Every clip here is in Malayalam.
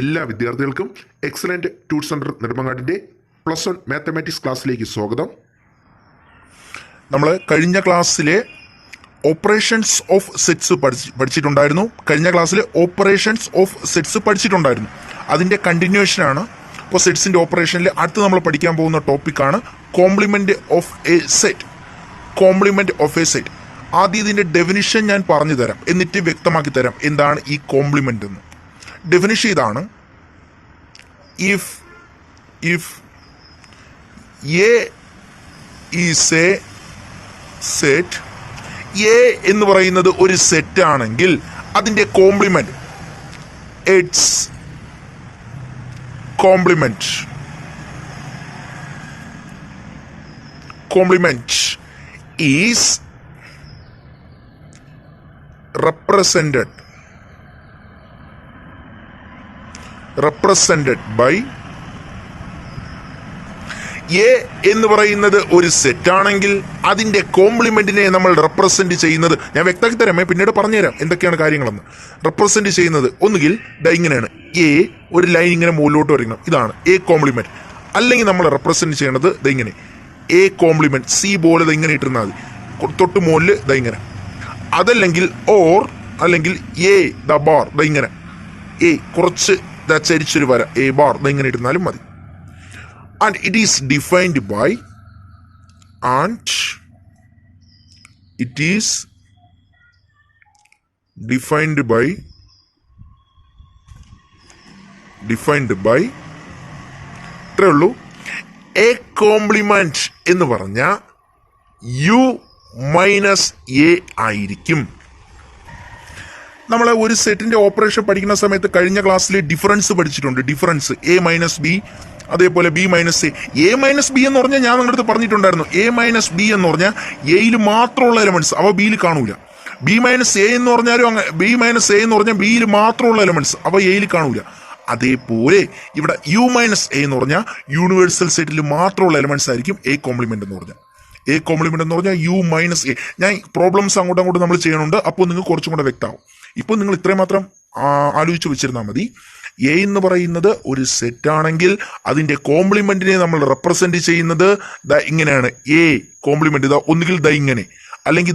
എല്ലാ വിദ്യാർത്ഥികൾക്കും എക്സലന്റ് ട്യൂഷൻ സെന്റർ നെടുമങ്ങാടിൻ്റെ +1 മാത്തമാറ്റിക്സ് ക്ലാസ്സിലേക്ക് സ്വാഗതം. നമ്മൾ കഴിഞ്ഞ ക്ലാസ്സിലെ ഓപ്പറേഷൻസ് ഓഫ് സെറ്റ്സ് പഠിച്ചിട്ടുണ്ടായിരുന്നു. അതിൻ്റെ കണ്ടിന്യൂഷനാണ്. അപ്പോൾ സെറ്റ്സിൻ്റെ ഓപ്പറേഷനിൽ അടുത്ത് നമ്മൾ പഠിക്കാൻ പോകുന്ന ടോപ്പിക്കാണ് കോംപ്ലിമെൻറ്റ് ഓഫ് എ സെറ്റ്. ആദ്യം ഇതിൻ്റെ ഡെഫിനിഷൻ ഞാൻ പറഞ്ഞു തരാം, എന്നിട്ട് വ്യക്തമാക്കി തരാം എന്താണ് ഈ കോംപ്ലിമെൻ്റ് എന്ന്. ഡെഫിനിഷൻ ഇതാണ്: if A is a set, A എന്ന് പറയുന്നത് ഒരു സെറ്റ് ആണെങ്കിൽ അതിൻ്റെ complement is represented by A എന്ന് പറയുന്നത് ഒരു സെറ്റ് ആണെങ്കിൽ അതിൻ്റെ കോംപ്ലിമെന്റിനെ നമ്മൾ റെപ്രസെന്റ് ചെയ്യുന്നത്, ഞാൻ വ്യക്തമാക്കി തരാമേ, പിന്നീട് പറഞ്ഞുതരാം എന്തൊക്കെയാണ് കാര്യങ്ങളെന്ന്. റെപ്രസെന്റ് ചെയ്യുന്നത് ഒന്നുകിൽ ഇങ്ങനെയാണ്, എ ഒരു ലൈൻ ഇങ്ങനെ മുകളിലോട്ട് വരണം, ഇതാണ് എ കോംപ്ലിമെന്റ്. അല്ലെങ്കിൽ നമ്മൾ റെപ്രസെന്റ് ചെയ്യണത് ഇങ്ങനെ, എ കോംപ്ലിമെന്റ് സി പോലെ ഇങ്ങനെ ഇട്ടിരുന്നാൽ മതി, തൊട്ട് മുകളിൽ ഇങ്ങനെ. അതല്ലെങ്കിൽ അല്ലെങ്കിൽ എ ദ ബാർ ഇങ്ങനെ, എ കുറച്ച് ചരിച്ചൊരു വര, എ ബാർ ഇങ്ങനെ ഇട്ടിരുന്നാലും മതി. And it is defined by ഇത്രേ ഉള്ളൂ. എ കോംപ്ലിമെന്റ് എന്ന് പറഞ്ഞാൽ യു മൈനസ് എ ആയിരിക്കും. നമ്മൾ ഒരു സെറ്റിന്റെ ഓപ്പറേഷൻ പഠിക്കുന്ന സമയത്ത് കഴിഞ്ഞ ക്ലാസ്സിൽ ഡിഫറൻസ് പഠിച്ചിട്ടുണ്ട്. ഡിഫറൻസ് എ മൈനസ് ബി, അതേപോലെ ബി മൈനസ് എ എന്ന് പറഞ്ഞാൽ ഞാൻ നിങ്ങളുടെ അടുത്ത് പറഞ്ഞിട്ടുണ്ടായിരുന്നു. എ മൈനസ് ബി എന്ന് പറഞ്ഞാൽ എയിൽ മാത്രമുള്ള എലമെന്റ്സ്, അവ ബിയിൽ കാണൂല. ബി മൈനസ് എ എന്ന് പറഞ്ഞാൽ ബിയിൽ മാത്രമുള്ള എലമെന്റ്സ്, അവ എയിൽ കാണൂല. അതേപോലെ ഇവിടെ യു മൈനസ് എ എന്ന് പറഞ്ഞാൽ യൂണിവേഴ്സൽ സെറ്റിൽ മാത്രമുള്ള എലമെന്റ്സ് ആയിരിക്കും എ കോംപ്ലിമെന്റ് എന്ന് പറഞ്ഞാൽ യു മൈനസ് എ. ഞാൻ പ്രോബ്ലംസ് അങ്ങോട്ടും നമ്മൾ ചെയ്യണുണ്ട്, അപ്പോൾ നിങ്ങൾക്ക് കുറച്ചും കൂടെ വ്യക്തമാവും. ഇപ്പോൾ നിങ്ങൾ ഇത്രയും മാത്രം ആലോചിച്ച് വെച്ചിരുന്നാൽ മതി. എ എന്ന് പറയുന്നത് ഒരു സെറ്റ് ആണെങ്കിൽ അതിന്റെ കോംപ്ലിമെന്റിനെ നമ്മൾ റെപ്രസെന്റ് ചെയ്യുന്നത് ഇങ്ങനെയാണ്. എ കോംപ്ലിമെന്റ് ഒന്നുകിൽ ഇങ്ങനെ, അല്ലെങ്കിൽ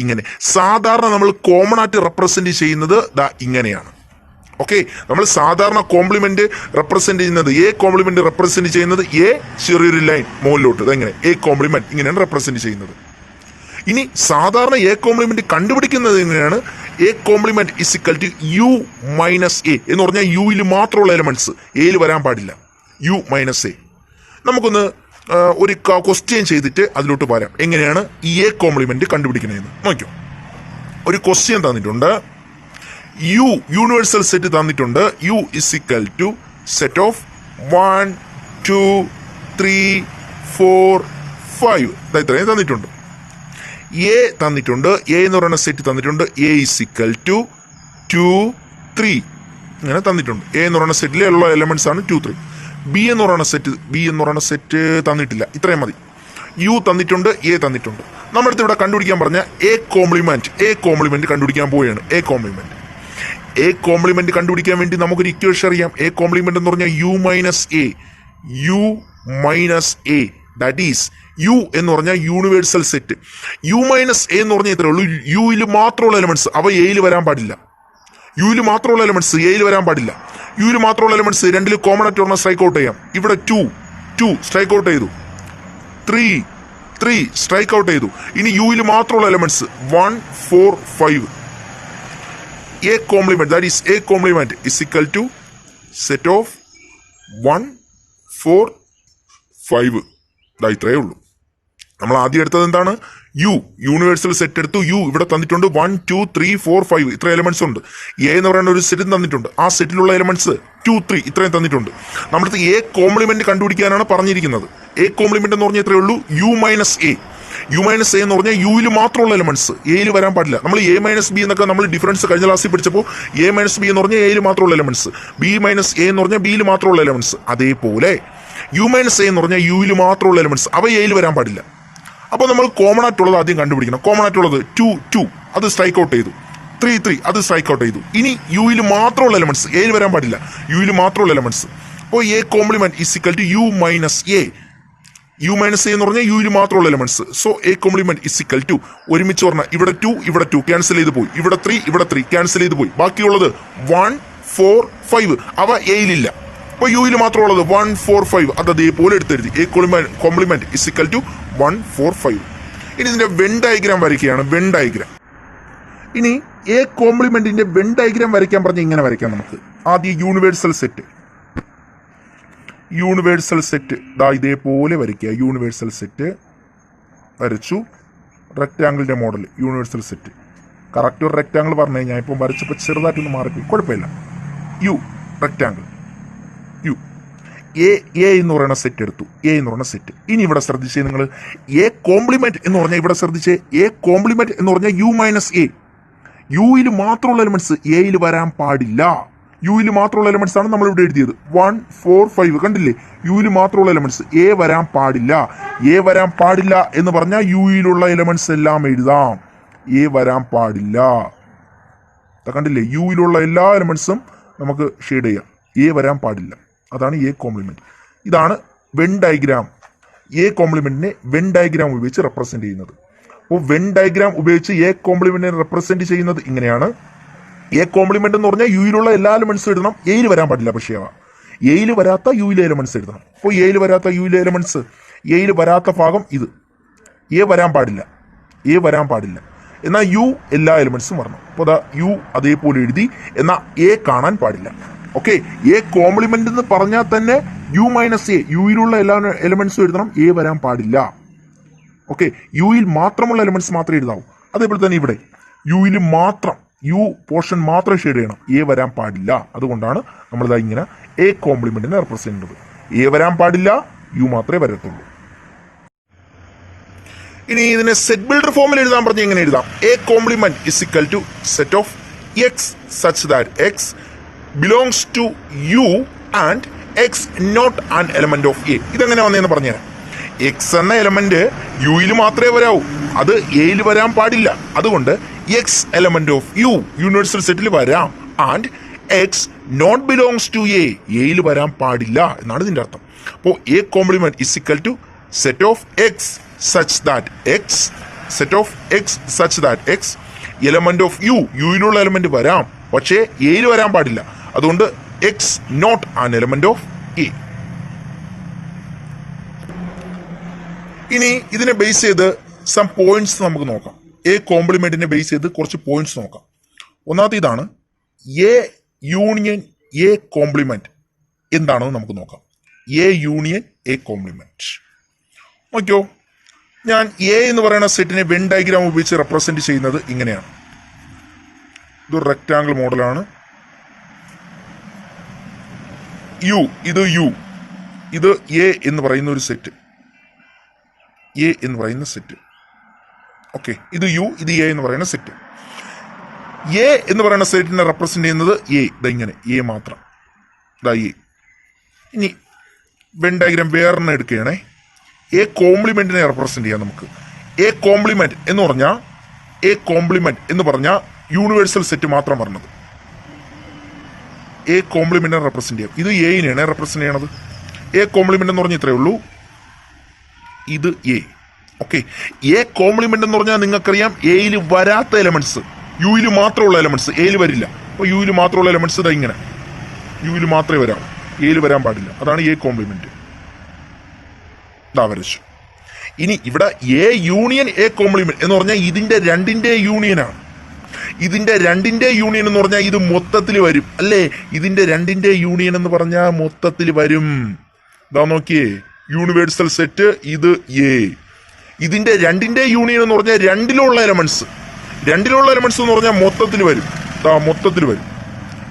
ഇങ്ങനെ. സാധാരണ നമ്മൾ കോമൺ ആയിട്ട് റെപ്രസെന്റ് ചെയ്യുന്നത് ഇങ്ങനെയാണ്. ഓക്കെ, നമ്മൾ സാധാരണ കോംപ്ലിമെന്റ് റെപ്രസെന്റ് ചെയ്യുന്നത്, എ കോംപ്ലിമെന്റ് റെപ്രസെന്റ് ചെയ്യുന്നത് എ ചെറിയൊരു ലൈൻ മുകളിലോട്ട് ഇങ്ങനെ, എ കോംപ്ലിമെന്റ് ഇങ്ങനെയാണ് റെപ്രസെന്റ് ചെയ്യുന്നത്. ഇനി സാധാരണ എ കോംപ്ലിമെന്റ് കണ്ടുപിടിക്കുന്നത് എങ്ങനെയാണ്? A complement is equal to U minus A എന്ന് പറഞ്ഞാൽ യുയിൽ മാത്രമുള്ള എലമെന്റ്സ്, എയിൽ വരാൻ പാടില്ല. U minus A. നമുക്കൊന്ന് ഒരു ക്വസ്റ്റ്യൻ ചെയ്തിട്ട് അതിലോട്ട് വരാം, എങ്ങനെയാണ് ഈ എ കോംപ്ലിമെന്റ് കണ്ടുപിടിക്കണതെന്ന് നോക്കിയോ. ഒരു ക്വസ്റ്റ്യൻ തന്നിട്ടുണ്ട്, യൂണിവേഴ്സൽ സെറ്റ് തന്നിട്ടുണ്ട്. U is equal to set of 1 2 3 4 5, ഇത്രയും തന്നിട്ടുണ്ട്. എ തന്നിട്ടുണ്ട്, എ എന്ന് പറയുന്ന സെറ്റ് തന്നിട്ടുണ്ട്. എ ഇസ് ഇക്വൽ ടു 2 3 ഇങ്ങനെ തന്നിട്ടുണ്ട്. എ എന്ന് പറയുന്ന സെറ്റിലുള്ള എലമെന്റ്സ് ആണ് 2 3. ബി എന്ന് പറയുന്ന സെറ്റ് തന്നിട്ടില്ല, ഇത്രയും മതി. യു തന്നിട്ടുണ്ട്, എ തന്നിട്ടുണ്ട്. നമ്മുടെ അടുത്ത് ഇവിടെ കണ്ടുപിടിക്കാൻ പറഞ്ഞ എ കോംപ്ലിമെന്റ് കണ്ടുപിടിക്കാൻ പോവുകയാണ്. എ കോംപ്ലിമെന്റ് കണ്ടുപിടിക്കാൻ വേണ്ടി നമുക്കൊരു ഇക്വേഷൻ അറിയാം. എ കോംപ്ലിമെന്റ് എന്ന് പറഞ്ഞാൽ U minus A that is U എന്ന് പറഞ്ഞാൽ universal set. U minus A എന്ന് പറഞ്ഞാൽ ഇത്രേ ഉള്ളൂ, യുയിൽ മാത്രമുള്ള എലമെന്റ്സ്, അവ എയിൽ വരാൻ പാടില്ല. യുയിൽ മാത്രമുള്ള എലമെന്റ്സ് രണ്ടിൽ കോമൺ ആയിട്ട് പറഞ്ഞാൽ സ്ട്രൈക്ക് ഔട്ട് ചെയ്യാം. ഇവിടെ 2 സ്ട്രൈക്ക് ഔട്ട് ചെയ്തു, 3 സ്ട്രൈക്ക് ഔട്ട് ചെയ്തു. ഇനി യുയിൽ മാത്രമുള്ള elements 1 4 5. A complement is equal to set of 1 4 5. ഇത്രയേ ഉള്ളൂ. നമ്മൾ ആദ്യം എടുത്തത് എന്താണ്? യൂണിവേഴ്സൽ സെറ്റ് എടുത്തു. യു ഇവിടെ തന്നിട്ടുണ്ട് 1 2 3 4 5 ഇത്ര എലമെന്റ്സ് ഉണ്ട്. എ എന്ന് പറയുന്ന ഒരു സെറ്റ് തന്നിട്ടുണ്ട്, ആ സെറ്റിലുള്ള എലമെന്റ്സ് 2 3 ഇത്രയും തന്നിട്ടുണ്ട്. നമ്മുടെ എ കോംപ്ലിമെന്റ് കണ്ടുപിടിക്കാനാണ് പറഞ്ഞിരിക്കുന്നത്. എ കോംപ്ലിമെന്റ് എന്ന് പറഞ്ഞാൽ ഇത്രയേ ഉള്ളൂ, യു മൈനസ് എ എന്ന് പറഞ്ഞാൽ യുയിൽ മാത്രമുള്ള എലമെന്റ്സ്, എയിൽ വരാൻ പാടില്ല. നമ്മൾ എ മൈനസ് ബി എന്നൊക്കെ നമ്മൾ ഡിഫറൻസ് കഴിഞ്ഞ ക്ലാസ്സിൽ പഠിച്ചപ്പോൾ എ മൈനസ് ബി എന്ന് പറഞ്ഞാൽ എയിൽ മാത്രമുള്ള എലമെന്റ്സ്, ബി മൈനസ് എ എന്ന് പറഞ്ഞാൽ ബിയിൽ മാത്രമുള്ള എലമെന്റ്സ്. അതേപോലെ യു മൈനസ് എ എന്ന് പറഞ്ഞാൽ യുയിൽ മാത്രമുള്ള എലമെന്റ്സ്, അവ എയിൽ വരാൻ പാടില്ല. അപ്പോൾ നമ്മൾ കോമൺ ആയിട്ടുള്ളത് ആദ്യം കണ്ടുപിടിക്കണം. കോമൺ ആയിട്ടുള്ളത് 2 അത് സ്ട്രൈക്ക് ഔട്ട് ചെയ്തു. 3 അത് സ്ട്രൈക്ക് ഔട്ട് ചെയ്തു. ഇനി യുയിൽ മാത്രമുള്ള എലമെന്റ്സ്, എയിൽ വരാൻ പാടില്ല, യുയിൽ മാത്രമുള്ള എലമെന്റ്സ്. അപ്പോൾ A complement is equal to U minus A. U minus A എന്ന് പറഞ്ഞാൽ യുയിൽ മാത്രമുള്ള elements. So A complement is equal to, ഒരുമിച്ച് പറഞ്ഞാൽ ഇവിടെ 2 ക്യാൻസൽ ചെയ്ത് പോയി, ഇവിടെ 3 ക്യാൻസൽ ചെയ്ത് പോയി. ബാക്കിയുള്ളത് 1 4 5 അവ എയിലില്ല. അപ്പോൾ യുയിൽ മാത്രമുള്ളത് 1 4 5 അത് അതേപോലെ എടുത്തെഴുതി. A complement is equal to 1 4 5. ഇനി ഇതിന്റെ വെൻ ഡയഗ്രാം വരയ്ക്കുകയാണ്. Venn diagram. ഇനി എ കോംപ്ലിമെന്റിന്റെ വെൻ ഡയഗ്രാം വരയ്ക്കാൻ പറഞ്ഞാൽ ഇങ്ങനെ വരയ്ക്കാം നമുക്ക്. ആദ്യം യൂണിവേഴ്സൽ സെറ്റ് ദാ ഇതേപോലെ വരയ്ക്കുക. യൂണിവേഴ്സൽ സെറ്റ് വരച്ചു. റെക്റ്റാങ്കിളിന്റെ മോഡൽ യൂണിവേഴ്സൽ സെറ്റ്. കറക്റ്റ് ഒരു റെക്റ്റാങ്കിൾ പറഞ്ഞു കഴിഞ്ഞാൽ ഇപ്പം വരച്ചപ്പോൾ ചെറുതായിട്ടൊന്ന് മാറിപ്പോയി, കുഴപ്പമില്ല. U rectangle U. എ എന്ന് പറയുന്ന സെറ്റ് എടുത്തു. എ എന്ന് പറയുന്ന സെറ്റ്. ഇനി ഇവിടെ ശ്രദ്ധിച്ചേ നിങ്ങൾ, എ കോംപ്ലിമെന്റ് എന്ന് പറഞ്ഞാൽ ഇവിടെ ശ്രദ്ധിച്ചേ, എ കോംപ്ലിമെന്റ് എന്ന് പറഞ്ഞാൽ യു മൈനസ് എ. യുയിൽ മാത്രമുള്ള എലമെന്റ്സ് എയിൽ വരാൻ പാടില്ല. യുയിൽ മാത്രമുള്ള എലമെന്റ്സ് ആണ് നമ്മൾ ഇവിടെ എഴുതിയത്. 1 4 5 കണ്ടില്ലേ? യുയിൽ മാത്രമുള്ള എലമെന്റ്സ് എ വരാൻ പാടില്ല. എ വരാൻ പാടില്ല എന്ന് പറഞ്ഞാൽ യുയിലുള്ള എലമെന്റ്സ് എല്ലാം എഴുതാം. എ വരാൻ പാടില്ല. കണ്ടില്ലേ? യുയിലുള്ള എല്ലാ എലമെന്റ്സും നമുക്ക് ഷെയ്ഡ് ചെയ്യാം. എ വരാൻ പാടില്ല. അതാണ് എ കോംപ്ലിമെന്റ്. ഇതാണ് വെൻ ഡയഗ്രാം. എ കോംപ്ലിമെന്റിനെ വെൻ ഡയഗ്രാം ഉപയോഗിച്ച് റെപ്രസെന്റ് ചെയ്യുന്നത്. അപ്പോൾ വെൻ ഡയഗ്രാം ഉപയോഗിച്ച് എ കോംപ്ലിമെന്റിനെ റെപ്രസെന്റ് ചെയ്യുന്നത് ഇങ്ങനെയാണ്. എ കോംപ്ലിമെന്റ് എന്ന് പറഞ്ഞാൽ യുയിലുള്ള എല്ലാ എലമെന്റ്സും എഴുതണം. എയിൽ വരാൻ പാടില്ല. പക്ഷേ എയിൽ വരാത്ത യുയിലെ എലമെന്റ്സ് എഴുതണം. അപ്പോൾ എയിൽ വരാത്ത യുയിലെ എലമെന്റ്സ്, എയിൽ വരാത്ത ഭാഗം ഇത്. എ വരാൻ പാടില്ല. എ വരാൻ പാടില്ല. എന്നാൽ യു എല്ലാ എലമെന്റ്സും വരണം. അപ്പോൾ അതാ യു അതേപോലെ എഴുതി. എന്നാൽ എ കാണാൻ പാടില്ല. ഓക്കെ, എ കോംപ്ലിമെന്റ് എന്ന് പറഞ്ഞാൽ തന്നെ യു മൈനസ് എ, യുയിലുള്ള എല്ലാ എലമെന്റ്സും എഴുതണം. എ വരാൻ പാടില്ല. ഓക്കെ, യുയിൽ മാത്രമുള്ള എലമെന്റ്സ് മാത്രമേ എഴുതാവൂ. അതേപോലെ തന്നെ ഇവിടെ യുയിൽ മാത്രം, യു പോർഷൻ മാത്രം ഷെയ്ഡ് ചെയ്യണം. എ വരാൻ പാടില്ല. അതുകൊണ്ടാണ് നമ്മളിതാ ഇങ്ങനെ എ കോംപ്ലിമെന്റിനെ റെപ്രസെന്റ് ചെയ്യുന്നത്. എ വരാൻ പാടില്ല, യു മാത്രമേ വരത്തുള്ളൂ. ഇനി ഇതിനെ സെറ്റ് ബിൽഡർ ഫോമിൽ എഴുതാൻ പറഞ്ഞ് എങ്ങനെ എഴുതാം? A complement is equal to set of x such that x belongs to U and x not an element of A. ഇതെങ്ങനെ വന്നതെന്ന് പറഞ്ഞുതരാം. എക്സ് എന്ന എലമെന്റ് യുയിൽ മാത്രമേ വരാവൂ, അത് എയിൽ വരാൻ പാടില്ല. അതുകൊണ്ട് x element of U universal സെറ്റിൽ വരാം. And x not belongs to A, എയിൽ വരാൻ പാടില്ല എന്നാണ് ഇതിന്റെ അർത്ഥം. അപ്പോൾ A complement is equal to set of x such that x, set of x such that x element of U, യുയിലുള്ള എലമെന്റ് വരാം, പക്ഷേ എയിൽ വരാൻ പാടില്ല. അതുകൊണ്ട് x not an element of A. ഇനി ഇതിനെ ബേസ് ചെയ്ത് സം പോയിന്റ്സ് നമുക്ക് നോക്കാം. എ കോംപ്ലിമെന്റിനെ ബേസ് ചെയ്ത് കുറച്ച് പോയിന്റ്സ് നോക്കാം. ഒന്നാമത്തെ ഇതാണ് എ യൂണിയൻ എ കോംപ്ലിമെന്റ് എന്താണെന്ന് നമുക്ക് നോക്കാം. എ യൂണിയൻ എ കോംപ്ലിമെന്റ് നോക്കിയോ. ഞാൻ എ എന്ന് പറയുന്ന സെറ്റിനെ വെൻ ഡയഗ്രാം ഉപയോഗിച്ച് റെപ്രസെന്റ് ചെയ്യുന്നത് ഇങ്ങനെയാണ്. ഇതൊരു റെക്റ്റാങ്കിൾ മോഡലാണ്. യു, ഇത് യു, ഇത് എ എന്ന് പറയുന്ന ഒരു സെറ്റ്, എ എന്ന് പറയുന്ന സെറ്റ്. ഓക്കെ, ഇത് യു, ഇത് എ എന്ന് പറയുന്ന സെറ്റ്. എ എന്ന് പറയുന്ന സെറ്റിനെ റെപ്രസെന്റ് ചെയ്യുന്നത് എ, ഇങ്ങനെ എ മാത്രം, ഇതാ എ. ഇനി വെൻ ഡയഗ്രാം വേറെണ്ണം എടുക്കുകയാണേ. എ കോംപ്ലിമെന്റിനെ റെപ്രസെന്റ് ചെയ്യാം നമുക്ക്. എ കോംപ്ലിമെന്റ് എന്ന് പറഞ്ഞാൽ, എ കോംപ്ലിമെന്റ് എന്ന് പറഞ്ഞാൽ യൂണിവേഴ്സൽ സെറ്റ് മാത്രം പറഞ്ഞത്. എ കോംപ്ലിമെന്റിനെ റെപ്രസെന്റ് ചെയ്യാം. ഇത് എയിനെയാണ് റെപ്രസെന്റ് ചെയ്യണത്. എ കോംപ്ലിമെന്റ് എന്ന് പറഞ്ഞാൽ ഇത്രയേ ഉള്ളൂ. ഇത് എ. ഓക്കെ, എ കോംപ്ലിമെന്റ് എന്ന് പറഞ്ഞാൽ നിങ്ങൾക്കറിയാം എയിൽ വരാത്ത എലമെന്റ്സ്, യുയിൽ മാത്രമുള്ള എലമെന്റ്സ് എയിൽ വരില്ല. അപ്പോൾ യുയിൽ മാത്രമുള്ള എലമെന്റ്സ് ഇതാ ഇങ്ങനെ, യുയിൽ മാത്രമേ വരാം, എയിൽ വരാൻ പാടില്ല. അതാണ് എ കോംപ്ലിമെന്റ്. ഇതാ വരച്ചു. ഇനി ഇവിടെ എ യൂണിയൻ എ കോംപ്ലിമെന്റ് എന്ന് പറഞ്ഞാൽ ഇതിന്റെ രണ്ടിന്റെ യൂണിയനാണ്. ഇതിന്റെ രണ്ടിന്റെ യൂണിയൻ എന്ന് പറഞ്ഞാൽ ഇത് മൊത്തത്തിൽ വരും അല്ലേ? ഇതിന്റെ രണ്ടിന്റെ യൂണിയൻ എന്ന് പറഞ്ഞാൽ മൊത്തത്തിൽ വരും. ഇതാ നോക്കിയേ, യൂണിവേഴ്സൽ സെറ്റ്, ഇത് എ. ഇതിന്റെ രണ്ടിന്റെ യൂണിയൻ എന്ന് പറഞ്ഞാൽ രണ്ടിലുള്ള എലമെന്റ്സ് എന്ന് പറഞ്ഞാൽ മൊത്തത്തിൽ വരും. മൊത്തത്തിൽ വരും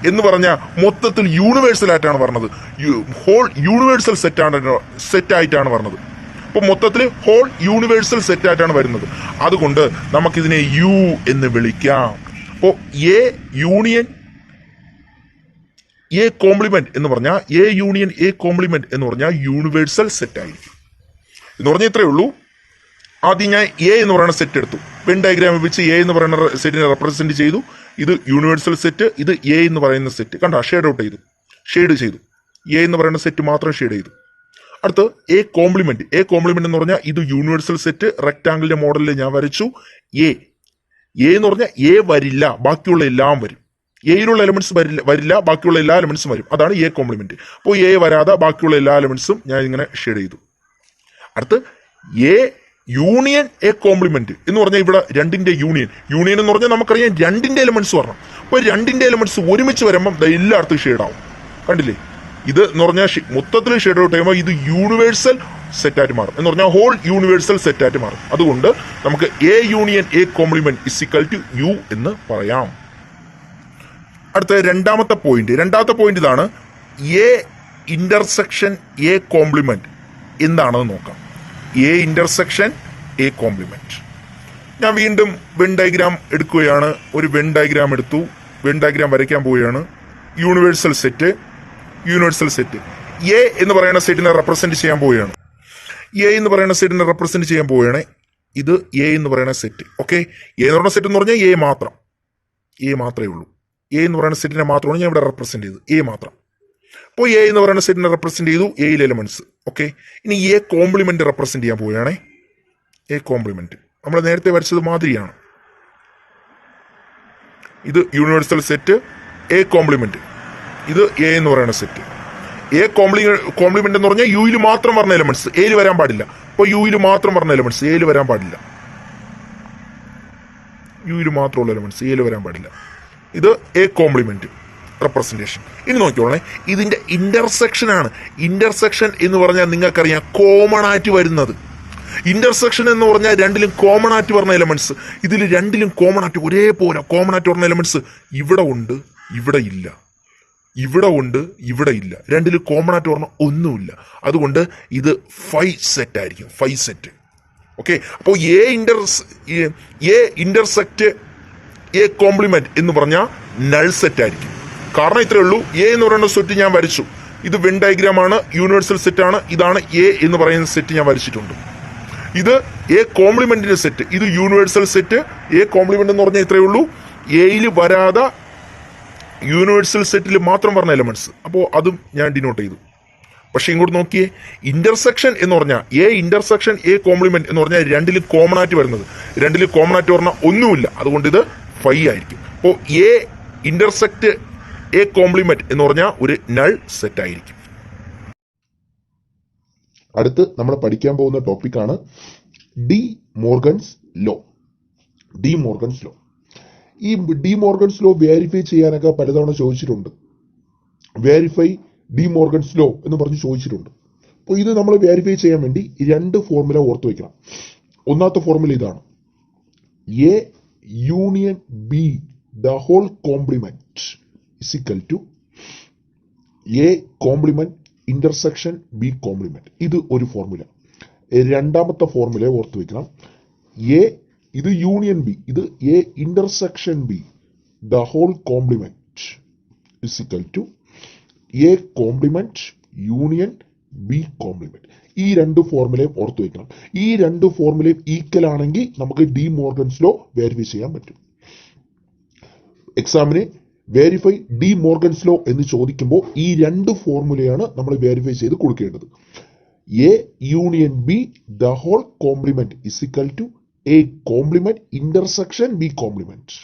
എന്ന് പറഞ്ഞാൽ മൊത്തത്തിൽ യൂണിവേഴ്സൽ ആയിട്ടാണ് പറഞ്ഞത്. ഹോൾ യൂണിവേഴ്സൽ സെറ്റ് ആയിട്ടാണ് പറഞ്ഞത്. അപ്പൊ മൊത്തത്തിൽ ഹോൾ യൂണിവേഴ്സൽ സെറ്റ് ആയിട്ടാണ് വരുന്നത്. അതുകൊണ്ട് നമുക്കിതിനെ യു എന്ന് വിളിക്കാം. അപ്പോ എ യൂണിയൻ എ കോംപ്ലിമെന്റ് എന്ന് പറഞ്ഞാൽ, എ യൂണിയൻ എ കോംപ്ലിമെന്റ് എന്ന് പറഞ്ഞാൽ യൂണിവേഴ്സൽ സെറ്റ് ആയിരിക്കും എന്ന് പറഞ്ഞാൽ ഇത്രയേ ഉള്ളൂ. ആദ്യം ഞാൻ എ എന്ന് പറയുന്ന സെറ്റ് എടുത്തു. വെൻ ഡയഗ്രാം വെച്ച് എ എന്ന് പറയുന്ന സെറ്റിനെ റെപ്രസെന്റ് ചെയ്തു. ഇത് യൂണിവേഴ്സൽ സെറ്റ്, ഇത് എ എന്ന് പറയുന്ന സെറ്റ്. കണ്ടോ, ഷെയ്ഡ് ഔട്ട് ചെയ്തു, ഷെയ്ഡ് ചെയ്തു. എ എന്ന് പറയുന്ന സെറ്റ് മാത്രം ഷെയ്ഡ് ചെയ്തു. അടുത്ത് എ കോംപ്ലിമെന്റ്. എ കോംപ്ലിമെന്റ് എന്ന് പറഞ്ഞാൽ ഇത് യൂണിവേഴ്സൽ സെറ്റ്, റെക്ടാങ്കിളിന്റെ മോഡലിൽ ഞാൻ വരച്ചു. എ എന്ന് പറഞ്ഞാൽ എ വരില്ല, ബാക്കിയുള്ള എല്ലാം വരും. എയിലുള്ള എലമെന്റ്സ് വരില്ല, ബാക്കിയുള്ള എല്ലാ എലമെന്റ്സും വരും. അതാണ് എ കോംപ്ലിമെന്റ്. അപ്പോൾ എ വരാതെ ബാക്കിയുള്ള എല്ലാ എലമെന്റ്സും ഞാൻ ഇങ്ങനെ ഷെയ്ഡ് ചെയ്തു. അടുത്ത് എ യൂണിയൻ എ കോംപ്ലിമെന്റ് എന്ന് പറഞ്ഞാൽ ഇവിടെ രണ്ടിന്റെ യൂണിയൻ. യൂണിയൻ എന്ന് പറഞ്ഞാൽ നമുക്കറിയാം രണ്ടിന്റെ എലമെന്റ്സ് വരണം. അപ്പോൾ രണ്ടിന്റെ എലമെന്റ്സ് ഒരുമിച്ച് വരുമ്പം എല്ലായിടത്തും ഷെയ്ഡ് ആവും. കണ്ടില്ലേ, ഇത് എന്ന് പറഞ്ഞാൽ മൊത്തത്തിൽ ഷെയ്ഡ് ഔട്ട് ചെയ്യുമ്പോൾ ഇത് യൂണിവേഴ്സൽ സെറ്റായിട്ട് മാറും. എന്ന് പറഞ്ഞാൽ ഹോൾ യൂണിവേഴ്സൽ സെറ്റായിട്ട് മാറും. അതുകൊണ്ട് നമുക്ക് A union A complement is equal to U എന്ന് പറയാം. അടുത്ത രണ്ടാമത്തെ പോയിന്റ് ഇതാണ്. എ ഇന്റർസെക്ഷൻ എ കോംപ്ലിമെന്റ് എന്താണെന്ന് നോക്കാം. A intersection A complement. ഞാൻ വീണ്ടും വെൻ ഡയഗ്രാം എടുക്കുകയാണ്. ഒരു വെൻ ഡയഗ്രാം എടുത്തു. വെൻ ഡയഗ്രാം വരയ്ക്കാൻ പോവുകയാണ്. യൂണിവേഴ്സൽ സെറ്റ് എ എന്ന് പറയുന്ന സെറ്റിനെ റെപ്രസെന്റ് ചെയ്യാൻ പോവുകയാണ്. ഇത് എ എന്ന് പറയുന്ന സെറ്റ്. ഓക്കെ, എ എന്ന് പറയുന്ന സെറ്റ് എന്ന് പറഞ്ഞാൽ എ മാത്രമേ ഉള്ളൂ. എ എന്ന് പറയുന്ന സെറ്റിനെ മാത്രമാണ് ഞാൻ ഇവിടെ റെപ്രസെന്റ് ചെയ്തത്, എ മാത്രം. അപ്പോൾ എ എന്ന് പറയുന്ന സെറ്റിനെ റെപ്രസെന്റ് ചെയ്തു, എയിലെ എലമെന്റ്സ്. ഓക്കെ, ഇനി എ കോംപ്ലിമെന്റ് റെപ്രസെന്റ് ചെയ്യാൻ പോവുകയാണേ. എ കോംപ്ലിമെന്റ് നമ്മൾ നേരത്തെ വരച്ചത് മാതിരിയാണ്. ഇത് യൂണിവേഴ്സൽ സെറ്റ്, എ കോംപ്ലിമെന്റ്. ഇത് എ എന്ന് പറയുന്ന സെറ്റ്. എ കോംപ്ലിമെന്റ് എന്ന് പറഞ്ഞാൽ യുയിൽ മാത്രം പറഞ്ഞ എലമെന്റ്സ് എയിൽ വരാൻ പാടില്ല. അപ്പോൾ യുയിൽ മാത്രം പറഞ്ഞ എലമെന്റ്സ് എയിൽ വരാൻ പാടില്ല. യുയിൽ മാത്രമുള്ള എലമെന്റ്സ് എയിൽ വരാൻ പാടില്ല. ഇത് എ കോംപ്ലിമെന്റ് റെപ്രസെന്റേഷൻ. ഇനി നോക്കിയോളേ, ഇതിന്റെ ഇന്റർസെക്ഷൻ ആണ്. ഇന്റർസെക്ഷൻ എന്ന് പറഞ്ഞാൽ നിങ്ങൾക്കറിയാം കോമൺ ആയിട്ട് വരുന്നത്. ഇന്റർസെക്ഷൻ എന്ന് പറഞ്ഞാൽ രണ്ടിലും കോമൺ ആയിട്ട് പറഞ്ഞ എലമെന്റ്സ്. ഇതിൽ രണ്ടിലും കോമൺ ആയിട്ട് ഒരേപോലെ കോമൺ ആയിട്ട് പറഞ്ഞ എലമെന്റ്സ് ഇവിടെ ഉണ്ട്, ഇവിടെ ഇല്ല. ഇവിടെ ഉണ്ട്, ഇവിടെ ഇല്ല. രണ്ടിലും കോമൺ ആയിട്ട് പറഞ്ഞ ഒന്നുമില്ല. അതുകൊണ്ട് ഇത് 5 സെറ്റ് ആയിരിക്കും, 5 സെറ്റ്. ഓക്കെ, അപ്പോൾ എ ഇന്റർസെക്റ്റ് എ കോംപ്ലിമെന്റ് എന്ന് പറഞ്ഞാൽ നൾ സെറ്റ് ആയിരിക്കും. കാരണം ഇത്രയേ ഉള്ളൂ. എ എന്ന് പറയുന്ന സെറ്റ് ഞാൻ വരച്ചു. ഇത് വെൻ ഡയഗ്രാം ആണ്, യൂണിവേഴ്സൽ സെറ്റ് ആണ്. ഇതാണ് എ എന്ന് പറയുന്ന സെറ്റ് ഞാൻ വരച്ചിട്ടുണ്ട്. ഇത് എ കോംപ്ലിമെന്റിന്റെ സെറ്റ്, ഇത് യൂണിവേഴ്സൽ സെറ്റ്. എ കോംപ്ലിമെന്റ് എന്ന് പറഞ്ഞാൽ ഇത്രയേ ഉള്ളൂ, എയിൽ വരാതെ യൂണിവേഴ്സൽ സെറ്റിൽ മാത്രം പറഞ്ഞ എലമെന്റ്സ്. അപ്പോൾ അതും ഞാൻ ഡിനോട്ട് ചെയ്തു. പക്ഷെ ഇങ്ങോട്ട് നോക്കിയേ, ഇന്റർസെക്ഷൻ എന്ന് പറഞ്ഞാൽ എ ഇന്റർസെക്ഷൻ എ കോംപ്ലിമെന്റ് എന്ന് പറഞ്ഞാൽ രണ്ടിലും കോമൺ ആയിട്ട് വരുന്നത്. രണ്ടിലും കോമൺ ആയിട്ട് പറഞ്ഞാൽ ഒന്നുമില്ല. അതുകൊണ്ട് ഇത് 5 ആയിരിക്കും. അപ്പോൾ എ ഇന്റർസെക്റ്റ് എ കോംപ്ലിമെന്റ് എന്ന് പറഞ്ഞാൽ ഒരു നൾ സെറ്റ് ആയിരിക്കും. അടുത്ത് നമ്മൾ പഠിക്കാൻ പോകുന്ന ടോപ്പിക്കാണ് ഡി മോർഗൻസ് ലോ. ഈ ഡി മോർഗൻസ് ലോ വെരിഫൈ ചെയ്യാനൊക്കെ പലതവണ ചോദിച്ചിട്ടുണ്ട്. വെരിഫൈ ഡി മോർഗൻസ് ലോ എന്ന് പറഞ്ഞ് ചോദിച്ചിട്ടുണ്ട്. അപ്പോൾ ഇത് നമ്മൾ വെരിഫൈ ചെയ്യാൻ വേണ്ടി 2 ഫോർമുല ഓർത്ത് വയ്ക്കണം. ഒന്നാമത്തെ ഫോർമുല ഇതാണ്: A union B the whole complement is equal to A complement intersection B complement. ഇത് ഒരു ഫോർമുല. രണ്ടാമത്തെ ഫോർമുല ഓർത്ത് വയ്ക്കണം: എ ഇത് യൂണിയൻ ബി, ഇത് A intersection B the whole complement is equal to A complement union B complement. ഈ 2 ഫോർമുലയും ഓർത്ത് വയ്ക്കണം. ഈ 2 ഫോർമുലയും ഈക്വൽ ആണെങ്കിൽ നമുക്ക് ഡി മോർഗൻസ് ലോ വെരിഫൈ ചെയ്യാൻ പറ്റും. എക്സാമിന് വെരിഫൈ ഡി മോർഗൻസ് ലോ എന്ന് ചോദിക്കുമ്പോൾ ഈ 2 ഫോർമുലയാണ് നമ്മൾ വെരിഫൈ ചെയ്ത് കൊടുക്കേണ്ടത്. A union B the whole complement is equal to A complement intersection B complement.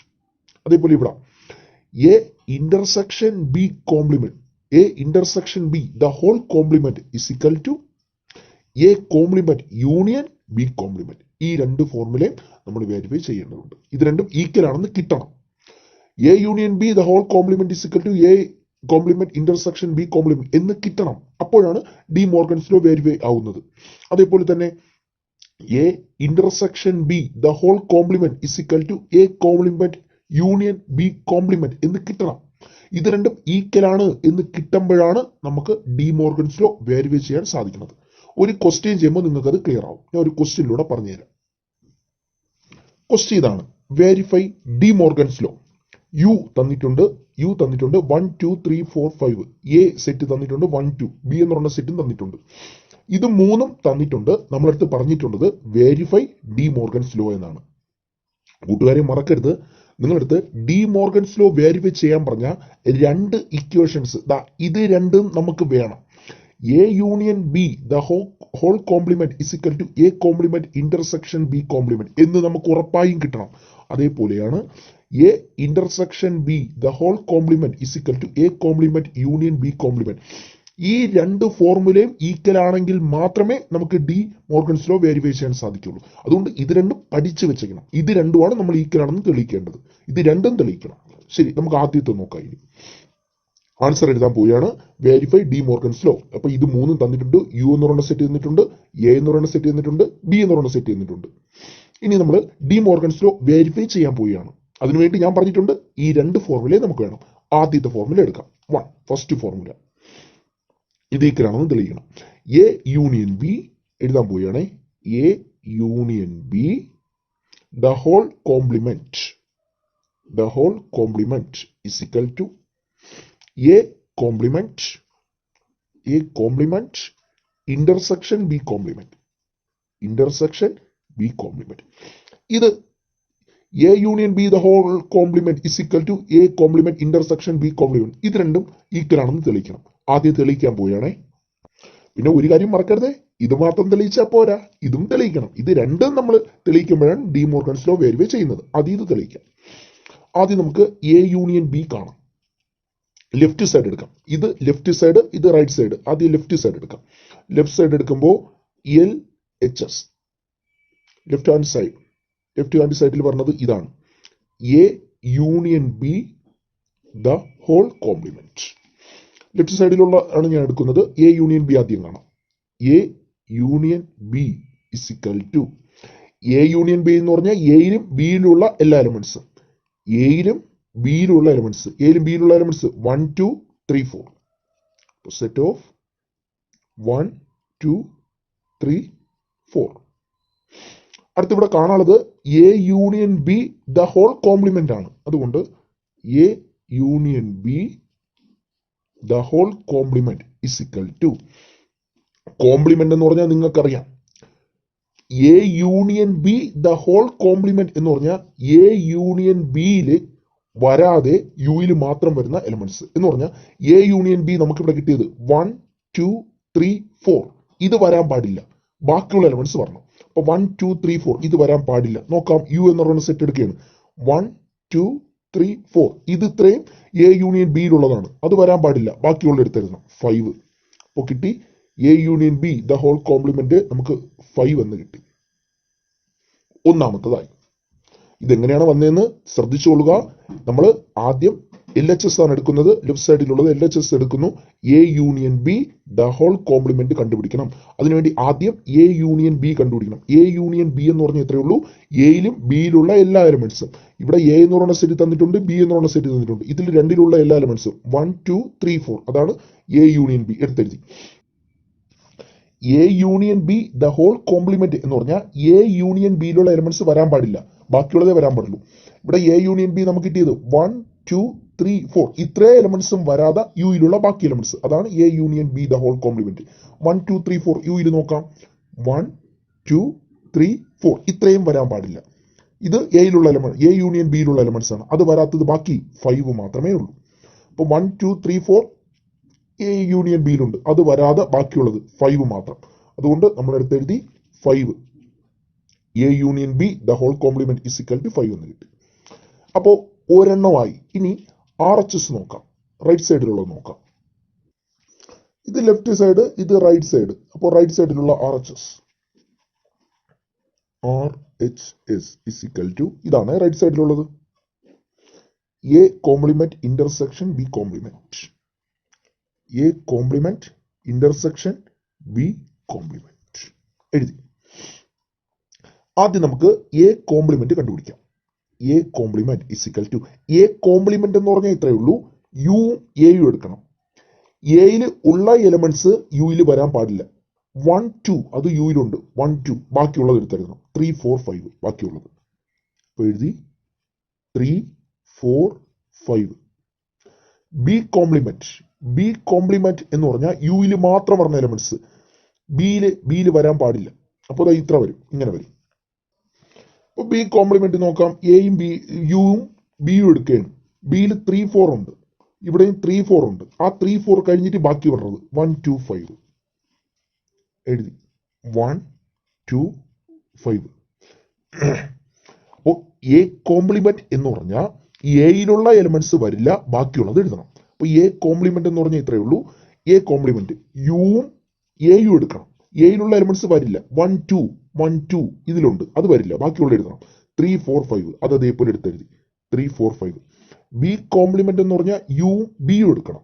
അതേപോലെ ഇവിടെ A intersection B complement, A intersection B the whole complement is equal to A complement union B complement. ഈ 2 ഫോർമുലയും നമ്മൾ വെരിഫൈ ചെയ്യേണ്ടതുണ്ട്. ഇത് രണ്ടും ഈക്വൽ ആണെന്ന് കിട്ടണം. A union B the whole complement is equal to A complement intersection B complement എന്ന് കിട്ടണം. അപ്പോഴാണ് ഡി മോർഗൻസ് ലോ വെരിഫൈ ആവുന്നത്. അതേപോലെ തന്നെ A intersection B the whole complement is equal to A complement union B complement എന്ന് കിട്ടണം. ഇത് രണ്ടും ഈക്വൽ ആണ് എന്ന് കിട്ടുമ്പോഴാണ് നമുക്ക് ഡി മോർഗൻസ് ലോ വെരിഫൈ ചെയ്യാൻ സാധിക്കുന്നത്. ഒരു ക്വസ്റ്റ്യൻ ചെയ്യുമ്പോൾ നിങ്ങൾക്ക് അത് ക്ലിയർ ആവും. ഞാൻ ഒരു ക്വസ്റ്റ്യനിലൂടെ പറഞ്ഞുതരാം. ക്വസ്റ്റ്യൻ ഇതാണ്: verify De Morgan's law. U തന്നിട്ടുണ്ട് 1 2 3 4 5. എ സെറ്റ് തന്നിട്ടുണ്ട് 1 2. ബി എന്ന് പറയുന്ന സെറ്റും തന്നിട്ടുണ്ട്. ഇത് മൂന്നും തന്നിട്ടുണ്ട്. നമ്മളടുത്ത് പറഞ്ഞിട്ടുള്ളത് വെരിഫൈ ഡി മോർഗൻസ് ലോ എന്നാണ്. കൂട്ടുകാരെ മറക്കരുത്, നിങ്ങളടുത്ത് ഡി മോർഗൻസ് ലോ വെരിഫൈ ചെയ്യാൻ പറഞ്ഞ രണ്ട് ഇക്വേഷൻസ് ഇത് രണ്ടും നമുക്ക് വേണം. A union B the whole complement is equal to A complement intersection B complement എന്ന് നമുക്ക് ഉറപ്പായും കിട്ടണം. അതേപോലെയാണ് A intersection B the whole complement is equal to A complement union B complement. ഈ രണ്ട് ഫോർമുലയും ഈക്വൽ ആണെങ്കിൽ മാത്രമേ നമുക്ക് ഡി മോർഗൻസ് ലോ വെരിഫൈ ചെയ്യാൻ സാധിക്കുള്ളൂ. അതുകൊണ്ട് ഇത് രണ്ടും പഠിച്ചു വെച്ചേക്കണം. ഇത് രണ്ടുമാണ് നമ്മൾ ഈക്വൽ ആണെന്ന് തെളിയിക്കേണ്ടത്. ഇത് രണ്ടും തെളിയിക്കണം. ശരി, നമുക്ക് ആദ്യത്തെ നോക്കാം. ഇനി ആൻസർ എഴുതാൻ പോവുകയാണ്. Verify De Morgan's law. അപ്പൊ ഇത് മൂന്നും തന്നിട്ടുണ്ട്. യു എന്ന് പറയുന്ന സെറ്റ് തന്നിട്ടുണ്ട്, എ എന്ന് പറയുന്ന സെറ്റ് തന്നിട്ടുണ്ട്, ബി എന്ന് പറയുന്ന സെറ്റ് തന്നിട്ടുണ്ട്. ഇനി നമ്മൾ ഡി മോർഗൻസ് ലോ വെരിഫൈ ചെയ്യാൻ പോവുകയാണ്. അതിനുവേണ്ടി ഞാൻ പറഞ്ഞിട്ടുണ്ട് ഈ രണ്ട് ഫോർമുലയെ നമുക്ക് വേണം. ആദ്യത്തെ ഫോർമുല എടുക്കാം. ഫസ്റ്റ് ഫോർമുല ഇത് ഈക്വലാണെന്ന് തെളിയിക്കണം. എ യൂണിയൻ ബി എഴുതാൻ പോവുകയാണ്. A union B the whole complement is equal to A complement intersection B complement. ഇത് A union B the whole complement is equal to A complement intersection B complement. ഇത് രണ്ടും ഈക്വൽ ആണെന്ന് തെളിയിക്കണം. ആദ്യം തെളിയിക്കാൻ പോവുകയാണേ. പിന്നെ ഒരു കാര്യം മറക്കരുത്, ഇത് മാത്രം തെളിയിച്ചാൽ പോരാ, ഇതും തെളിയിക്കണം. ഇത് രണ്ടും നമ്മൾ തെളിയിക്കുമ്പോഴാണ് ഡി മോർഗൻസ് ലോ വെരിഫൈ ചെയ്യുന്നത്. ആദ്യം ഇത് തെളിയിക്കാം. ആദ്യം നമുക്ക് എ യൂണിയൻ ബി കാണാം. ലെഫ്റ്റ് സൈഡ് എടുക്കാം. ഇത് ലെഫ്റ്റ് സൈഡ്, ഇത് റൈറ്റ് സൈഡ്. ആദ്യം ലെഫ്റ്റ് സൈഡ് എടുക്കാം. ലെഫ്റ്റ് സൈഡ് എടുക്കുമ്പോൾ L H S left hand സൈഡിൽ പറഞ്ഞത് ഇതാണ്. A union B the whole complement. Left സൈഡിലുള്ള ആണ് ഞാൻ എടുക്കുന്നത്. എ യൂണിയൻ ബി ആദ്യം കാണാം. A union B is equal to A union B എന്ന് പറഞ്ഞാൽ എയിലും ബിയിലുള്ള എല്ലാ എലമെന്റ്സും. എയിലും ബിയിലുള്ള എലമെന്റ്സ് 1 2 3 4. Set of 1 2 3 4. അടുത്ത് ഇവിടെ കാണാനുള്ളത് A union B the whole complement ആണ്. അതുകൊണ്ട് A union B the whole complement is equal to, complement എന്ന് പറഞ്ഞാൽ നിങ്ങൾക്കറിയാം, A union B the whole complement എന്ന് പറഞ്ഞാൽ എ യൂണിയൻ ബിയിൽ വരാതെ യുയിൽ മാത്രം വരുന്ന എലമെന്റ്സ് എന്ന് പറഞ്ഞാൽ എ യൂണിയൻ ബി നമുക്കിവിടെ കിട്ടിയത് 1 2 3 4. ഇത് വരാൻ പാടില്ല, ബാക്കിയുള്ള എലമെന്റ്സ് വരണം. അപ്പൊ 1 2 3 4 ഇത് വരാൻ പാടില്ല. നോക്കാം, യു എന്ന് പറയുന്ന സെറ്റ് എടുക്കുകയാണ്. 1 2 3 4 ഇത് ഇത്രയും എ യൂണിയൻ ബിയിലുള്ളതാണ്. അത് വരാൻ പാടില്ല, ബാക്കിയുള്ള എടുത്തിരുന്നു 5. അപ്പോൾ കിട്ടി A union B the whole complement നമുക്ക് 5 എന്ന് കിട്ടി. ഒന്നാമത്തതായി. ഇതെങ്ങനെയാണ് വന്നതെന്ന് ശ്രദ്ധിച്ചുകൊള്ളുക. നമ്മൾ ആദ്യം എൽ എച്ച് എസ് ആണ് എടുക്കുന്നത്. ലെഫ്റ്റ് സൈഡിലുള്ളത് എൽ എച്ച് എസ് എടുക്കുന്നു. A union B the whole complement കണ്ടുപിടിക്കണം. അതിനുവേണ്ടി ആദ്യം എ യൂണിയൻ ബി കണ്ടുപിടിക്കണം. എ യൂണിയൻ ബി എന്ന് പറഞ്ഞാൽ എത്രയേ ഉള്ളൂ, എയിലും ബിയിലുള്ള എല്ലാ എലമെന്റ്സും. ഇവിടെ എ എന്ന് പറയുന്ന സെറ്റ് തന്നിട്ടുണ്ട്, ബി എന്ന് പറയുന്ന സെറ്റ് തന്നിട്ടുണ്ട്. ഇതിൽ രണ്ടിലുള്ള എല്ലാ എലമെന്റ്സും 1 2 3 4. അതാണ് എ യൂണിയൻ ബി. എടുത്തെഴുതി. A union B the whole complement എന്ന് പറഞ്ഞാൽ എ യൂണിയൻ ബിയിലുള്ള എലമെന്റ്സ് വരാൻ പാടില്ല, ബാക്കിയുള്ളതേ വരാൻ പാടുള്ളൂ. ഇവിടെ എ യൂണിയൻ ബി നമുക്ക് കിട്ടിയത് 1 2 3 4. ഇത്രേ എലമെന്റ്സും വരാതെ യുയിലുള്ള ബാക്കി എലമെന്റ്സ്. അതാണ് A union B the whole complement. 1 2 3 4 യുയിൽ നോക്കാം. 1 2 3 4 ഇത്രയും വരാൻ പാടില്ല. ഇത് എയിലുള്ള എലമെന്റ്, എ യൂണിയൻ ബിയിലുള്ള എലമെന്റ്സ് ആണ്. അത് വരാത്തത് ബാക്കി 5 മാത്രമേ ഉള്ളൂ. അപ്പോൾ 1 2 3 4 എ യൂണിയൻ ബിയിലുണ്ട്, അത് വരാതെ ബാക്കിയുള്ളത് 5 മാത്രം. അതുകൊണ്ട് നമ്മൾ എടുത്തെഴുതി 5. A union B the whole complement is equal to 5 എന്ന് കിട്ടി. അപ്പോൾ ഒരെണ്ണമായി. ഇനി ആർ എച്ച് എസ് നോക്കാം. റൈറ്റ് സൈഡിലുള്ളത് നോക്കാം. ഇത് ലെഫ്റ്റ് സൈഡ്, ഇത് റൈറ്റ് സൈഡ്. അപ്പോൾ റൈറ്റ് സൈഡിലുള്ള R H S is equal to ഇതാണ് റൈറ്റ് സൈഡിലുള്ളത്. A complement intersection B complement. A complement intersection B complement എഴുതി. ആദ്യം നമുക്ക് എ കോംപ്ലിമെന്റ് കണ്ടുപിടിക്കാം. A complement is equal to, A complement എന്ന് പറഞ്ഞാൽ ഇത്രയേ ഉള്ളൂ, യു എയും എടുക്കണം. എയിൽ ഉള്ള എലമെന്റ്സ് യുയിൽ വരാൻ പാടില്ല. 1 2 അത് യുയിലുണ്ട്, 1 2 ബാക്കിയുള്ളത് എടുത്തെഴുതണം. 3 4 5 ബാക്കിയുള്ളത്. അപ്പോൾ എഴുതി 3 4 5. ബി കോംപ്ലിമെന്റ് എന്ന് പറഞ്ഞാൽ യുയിൽ മാത്രം വരുന്ന എലമെന്റ്സ്. ബിയിൽ വരാൻ പാടില്ല. അപ്പോൾ അത് ഇത്ര വരും, ഇങ്ങനെ വരും. അപ്പോൾ ബി കോംപ്ലിമെന്റ് നോക്കാം. എയും യുവും ബിയും എടുക്കുകയാണ്. ബിയിൽ 3 4 ഉണ്ട്, ഇവിടെയും 3 4 ഉണ്ട്. ആ 3 4 കഴിഞ്ഞിട്ട് ബാക്കി പറഞ്ഞത് 1 2 5 എഴുതി. 1 2 5. അപ്പോൾ എ കോംപ്ലിമെന്റ് എന്ന് പറഞ്ഞാൽ എയിലുള്ള എലിമെന്റ്സ് വരില്ല, ബാക്കിയുള്ളത് എഴുതണം. അപ്പോൾ എ കോംപ്ലിമെന്റ് എന്ന് പറഞ്ഞാൽ ഇത്രയേ ഉള്ളൂ. എ കോംപ്ലിമെന്റ് യുവും എയും എടുക്കണം. എയിലുള്ള എലിമെന്റ്സ് വരില്ല. 1 2 1 2 ഇതിലുണ്ട്, അത് വരില്ല, ബാക്കിയുള്ള എഴുതണം. 3 4 5 അത് അതേപോലെ എടുത്തെഴുതി. 3 4 5. ബി കോംപ്ലിമെന്റ് എന്ന് പറഞ്ഞാൽ യുവും ബിയും എടുക്കണം.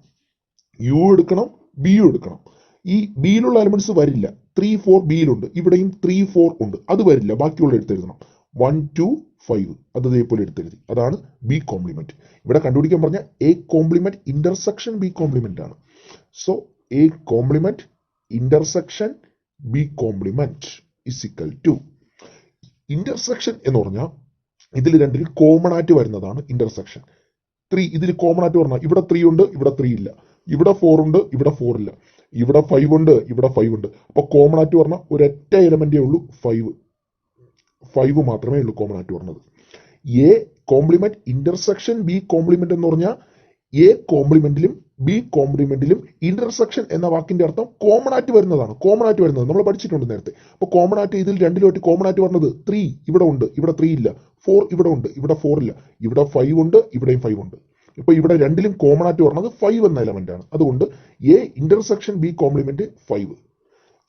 യു എടുക്കണം, ബിയും എടുക്കണം. ഈ ബിയിലുള്ള എലിമെന്റ്സ് വരില്ല. 3 4 ബിയിലുണ്ട്, ഇവിടെയും 3 4 ഉണ്ട്, അത് വരില്ല, ബാക്കിയുള്ള എടുത്തെഴുതണം. 1 2 5 അത് അതേപോലെ എടുത്തെഴുതി. അതാണ് ബി കോംപ്ലിമെന്റ്. ഇവിടെ കണ്ടുപിടിക്കാൻ പറഞ്ഞ A complement intersection B complement ആണ്. So A complement intersection B complement is equal to, intersection എന്ന് പറഞ്ഞാൽ ഇതിൽ രണ്ടിൽ കോമൺ ആയിട്ട് വരുന്നതാണ് ഇന്റർസെക്ഷൻ. 3 ഇതിൽ കോമൺ ആയിട്ട് പറഞ്ഞാൽ ഇവിടെ 3 ഉണ്ട്, ഇവിടെ 3 ഇല്ല. ഇവിടെ 4 ഉണ്ട്, ഇവിടെ 4 ഇല്ല. ഇവിടെ 5 ഉണ്ട്, ഇവിടെ 5 ഉണ്ട്. അപ്പൊ കോമൺ ആയിട്ട് പറഞ്ഞാൽ ഒരൊറ്റ എലമെന്റേ ഉള്ളൂ, 5 മാത്രമേ ഉള്ളൂ കോമൺ ആയിട്ട് പറഞ്ഞത്. A complement intersection B complement എന്ന് പറഞ്ഞാൽ എ കോംപ്ലിമെന്റിലും ബി കോംപ്ലിമെന്റിലും ഇന്റർസെക്ഷൻ എന്ന വാക്കിന്റെ അർത്ഥം കോമൺ ആയിട്ട് വരുന്നതാണ്. കോമൺ ആയിട്ട് വരുന്നത് നമ്മൾ പഠിച്ചിട്ടുണ്ട് നേരത്തെ. അപ്പൊ കോമൺ ആയിട്ട് ഇതിൽ രണ്ടിലോട്ട് കോമൺ ആയിട്ട് പറഞ്ഞത് 3 ഇവിടെ ഉണ്ട്, ഇവിടെ 3 ഇല്ല. 4 ഇവിടെ ഉണ്ട്, ഇവിടെ 4 ഇല്ല. ഇവിടെ 5 ഉണ്ട്, ഇവിടെയും 5 ഉണ്ട്. ഇപ്പൊ ഇവിടെ രണ്ടിലും കോമൺ ആയിട്ട് പറഞ്ഞത് 5 എന്ന എലമെന്റ് ആണ്. അതുകൊണ്ട് എ ഇന്റർസെക്ഷൻ ബി കോംപ്ലിമെന്റ് 5.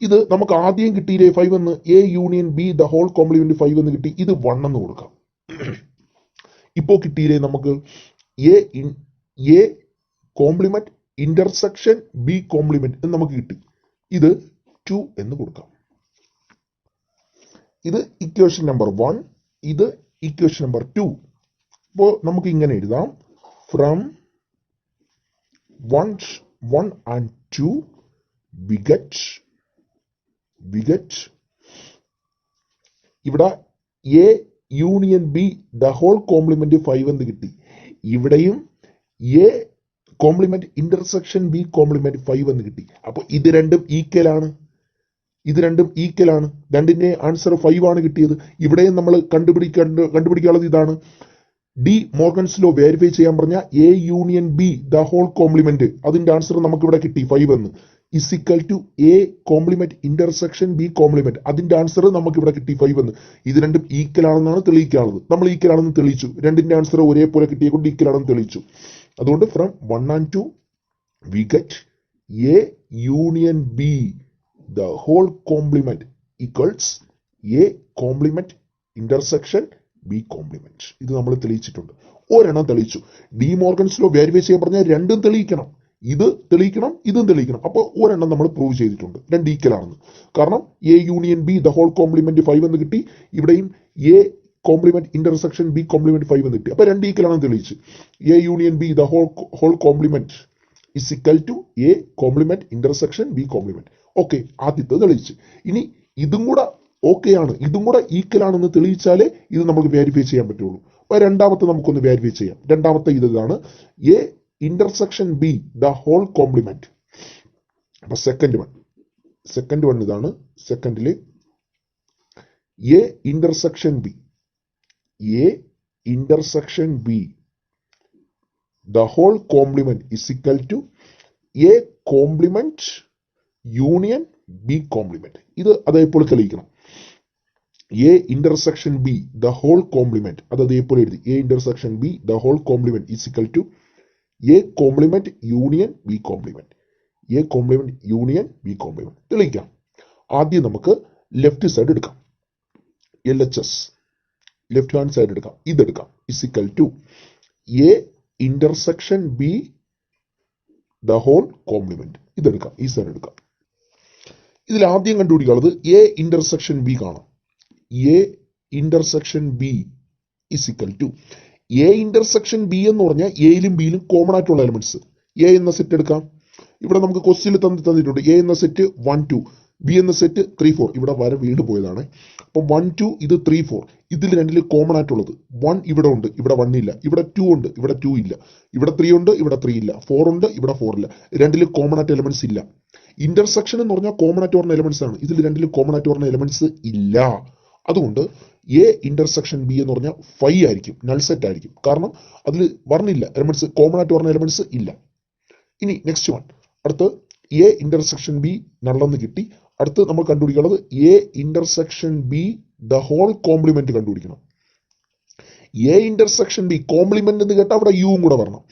ഇത് നമുക്ക് ആദ്യം കിട്ടിയില്ലേ 5 എന്ന്, A union B the whole complement 5 എന്ന് കിട്ടി. ഇത് 1 എന്ന് കൊടുക്കാം. ഇപ്പോ കിട്ടിയില്ലേ നമുക്ക് A complement intersection B complement എന്ന് നമുക്ക് കിട്ടി. ഇത് 2 എന്ന് കൊടുക്കാം. ഇത് ഇക്വേഷൻ നമ്പർ 1, ഇത് ഇക്വേഷൻ നമ്പർ 2. അപ്പോൾ നമുക്ക് ഇങ്ങനെ എഴുതാം. ഫ്രം 1 and 2 we get ഇവിടെ A union B the whole complement 5 എന്ന് കിട്ടി. ഇവിടെയും A complement intersection B complement 5 എന്ന് കിട്ടി. അപ്പോൾ ഇത് രണ്ടും ഈക്വൽ ആണ്. രണ്ടിന്റെ ആൻസർ 5 ആണ് കിട്ടിയത്. ഇവിടെയും നമ്മൾ കണ്ടുപിടിക്കാനുള്ളത് ഇതാണ്. ഡി മോർഗൻസ് ലോ വെരിഫൈ ചെയ്യാൻ പറഞ്ഞ A union B the whole complement, അതിന്റെ ആൻസർ നമുക്ക് ഇവിടെ കിട്ടി 5 എന്ന്. Is equal to A complement intersection B complement, അതിന്റെ ആൻസർ നമുക്ക് ഇവിടെ കിട്ടി 5 എന്ന്. ഇത് രണ്ടും ഈക്വൽ ആണെന്നാണ് തെളിയിക്കാനുള്ളത്. നമ്മൾ ഈക്വൽ ആണെന്ന് തെളിയിച്ചു. രണ്ടിന്റെ ആൻസർ ഒരേപോലെ കിട്ടിയതുകൊണ്ട് ഈക്വൽ ആണെന്ന് തെളിയിച്ചു. അതുകൊണ്ട് from 1 and 2 we get A union B the whole complement equals A complement intersection B complement. ഇത് നമ്മൾ തെളിയിച്ചിട്ടുണ്ട്. ഒരെണ്ണം തെളിയിച്ചു. ഡി മോർഗൻസ് ലോ വെരിഫൈ ചെയ്യാൻ പറഞ്ഞാൽ രണ്ടും തെളിയിക്കണം. ഇത് തെളിയിക്കണം, ഇതും തെളിയിക്കണം. അപ്പോൾ ഒരെണ്ണം നമ്മൾ പ്രൂവ് ചെയ്തിട്ടുണ്ട്, രണ്ട് ഈക്വൽ ആണെന്ന്. കാരണം A union B the whole complement 5 എന്ന് കിട്ടി. ഇവിടെയും A complement intersection B complement 5 എന്ന് കിട്ടി. അപ്പൊ രണ്ട് ഈക്വൽ ആണെന്ന് തെളിയിച്ചു. A union B the whole complement is equal to A complement intersection B complement. Okay, ആദ്യത്തെ തെളിയിച്ചു. ഇനി ഇതും കൂടെ ഓക്കെ ആണ്, ഇതും കൂടെ ഈക്വൽ ആണെന്ന് തെളിയിച്ചാലേ ഇത് നമുക്ക് വെരിഫൈ ചെയ്യാൻ പറ്റുള്ളൂ. അപ്പൊ രണ്ടാമത്തെ നമുക്കൊന്ന് വെരിഫൈ ചെയ്യാം. രണ്ടാമത്തെ ഇതാണ് A intersection B the whole complement. അപ്പൊ സെക്കൻഡ് വൺ ഇതാണ്. സെക്കൻഡില് A intersection B the whole complement is equal to A complement union B complement. ഇത് അതേപോലെ തെളിയിക്കണം. A intersection B the whole complement, അത് അതേപോലെ എഴുതി. A intersection B the whole complement is equal to A complement union B complement. A complement union B complement തെളിയിക്കാം. ആദ്യം നമുക്ക് ലെഫ്റ്റ് സൈഡ് എടുക്കാം. LHS ലെഫ്റ്റ് ഹാൻഡ് സൈഡ് എടുക്കാം. ഇതെടുക്കാം. Is equal to A intersection B the whole complement. ഇതെടുക്കാം, ഈ സൈഡ് എടുക്കാം. ഇതിൽ ആദ്യം കണ്ടുപിടിക്കാനുള്ളത് എ ഇന്റർസെക്ഷൻ ബി കാണാം. A intersection B is equal to A intersection B എന്ന് പറഞ്ഞാൽ എയിലും ബിയിലും കോമൺ ആയിട്ടുള്ള എലിമെന്റ്സ്. എ എന്ന സെറ്റ് എടുക്കാം. ഇവിടെ നമുക്ക് ക്വസ്റ്റ്യനിൽ തന്നിട്ടുണ്ട് എ എന്ന സെറ്റ് 1 2, ബി എന്ന സെറ്റ് 3 4. ഇവിടെ വരെ വീട് പോയതാണ്. അപ്പം 1 2 ഇത് 3 4. ഇതിൽ രണ്ടിൽ കോമൺ ആയിട്ടുള്ളത് 1 ഇവിടെ ഉണ്ട്, ഇവിടെ 1 ഇല്ല. ഇവിടെ 2 ഉണ്ട്, ഇവിടെ 2 ഇല്ല. ഇവിടെ 3 ഉണ്ട്, ഇവിടെ 3 ഇല്ല. 4 ഉണ്ട്, ഇവിടെ 4 ഇല്ല. രണ്ടിൽ കോമൺ ആയിട്ട് എലിമെന്റ്സ് ഇല്ല. ഇന്റർസെക്ഷൻ എന്ന് പറഞ്ഞാൽ കോമൺ ആയിട്ട് വരുന്ന എലമെന്റ്സ് ആണ്. ഇതിൽ രണ്ടിലും കോമൺ ആയിട്ട് വരുന്ന എലമെന്റ്സ് ഇല്ല. അതുകൊണ്ട് എ ഇന്റർസെക്ഷൻ ബി എന്ന് പറഞ്ഞാൽ 5 ആയിരിക്കും, നൾ സെറ്റ് ആയിരിക്കും. കാരണം അതിൽ പറഞ്ഞില്ല എലമെന്റ്സ്, കോമൺ ആയിട്ട് വരുന്ന എലമെന്റ്സ് ഇല്ല. ഇനി നെക്സ്റ്റ് വൺ, അടുത്ത് എ ഇന്റർസെക്ഷൻ ബി നള്ളെന്ന് കിട്ടി. അടുത്ത് നമ്മൾ കണ്ടുപിടിക്കുന്നത് A intersection B the whole complement കണ്ടുപിടിക്കണം. എ ഇന്റർസെക്ഷൻ ബി കോംപ്ലിമെന്റ് എന്ന് കേട്ടാൽ അവിടെ യുവും കൂടെ വരണം.